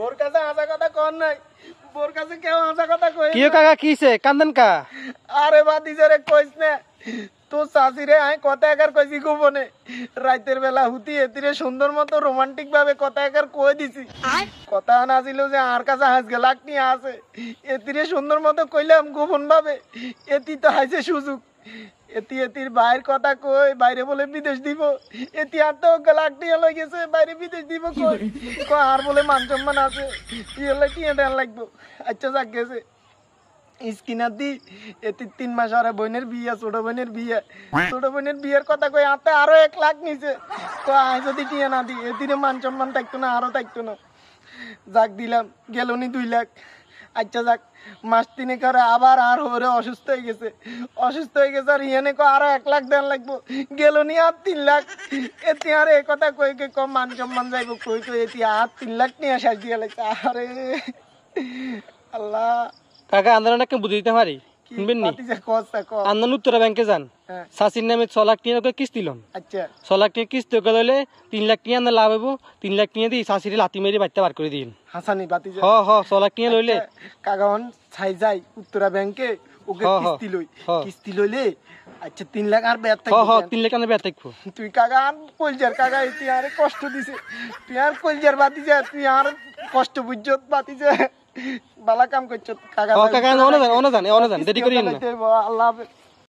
Bore কাছে হাসা কথা কর নাই, বোর কাছে কেউ হাসা কথা কই কি কাকা কিছে কান্দন কা? আরে বাতিজারে কইস না, তো চাষিরে আমি কথা একার কইছি গোপনে, রাতের বেলা হুতি এতিরে সুন্দর মতো রোমান্টিক ভাবে কথা একার কই দিছি। কথা না ছিল যে আর কাছে হাঁস গেলাক নিয়ে আছে, এতিরে সুন্দর মতো কইলাম গোপন ভাবে। এতি তো হাইছে সুযোগ, এতির বাইরের কথা কই, বাইরে বলে বিদেশ দিব। এতি আর তো গেলাক নিয়ে লই গেছে, বাইরে বিদেশ দিব কই, আর বলে মান সম্মান আছে, ইয়েলে টিয়ে দেন লাগবো। আচ্ছা যাক গেছে স্কিনার দি, এটি 3 মাস আরে বোনের বিয়ে, ছোট বোনের বিয়ে, ছোট বোনের বিয়ের কথা কই আতে আরো 1 লাখ নিছে। তো আই যদি টিয়া না দি এদিনে মান সম্মান থাকতো না, আরো থাকতো না। যাক দিলাম, গেলনি 2 লাখ। আচ্ছা যাক মাস 3 করে আবার আর হরে অসুস্থ হয়ে গেছে, অসুস্থ হয়ে গেছে আর ইয়ানে কো আরো 1 লাখ দেন লাগবো, গেলনি আর 3 লাখ। এতে আর এই কথা কই কে কম মান সম্মান যাইব, কই কই এটি আর 3 লাখ নিয়ে শেষ দিয়ে লাগছে। আরে আল্লাহ কাকা আন্দোলন কে বুঝে দিতে পারি শুনবেন নি? আন্দোলন উত্তরা ব্যাংকে যান, চাষির নামে 6 লাখ টাকা কিস্তি লন। আচ্ছা 6 লাখ টাকা কিস্তি লইলে 3 লাখ টাকা আন্দা লাভ হইব। 3 লাখ টাকা দিয়ে চাষির লাতি মেরে বাড়িতে বার করে দিন। হাসানি বাতিজা 6 লাখ টাকা লইলে কাগান ছাই যাই উত্তরা ব্যাংকে, ওকে কিস্তি লইলে। আচ্ছা 3 লাখ আর বেত থাকবে। 3 লাখ আন্দা বেত থাকবো। তুই কাকা আর কলজার কাকা, তুই আর কষ্ট দিছে, তুই আর কলজার বাতিজা, তুই আর কষ্ট বুঝছত বাতিজা, বালা কাম করছত কাকা। কাকা ওনা জান দেরি করি না। আল্লাহ হাফেজ।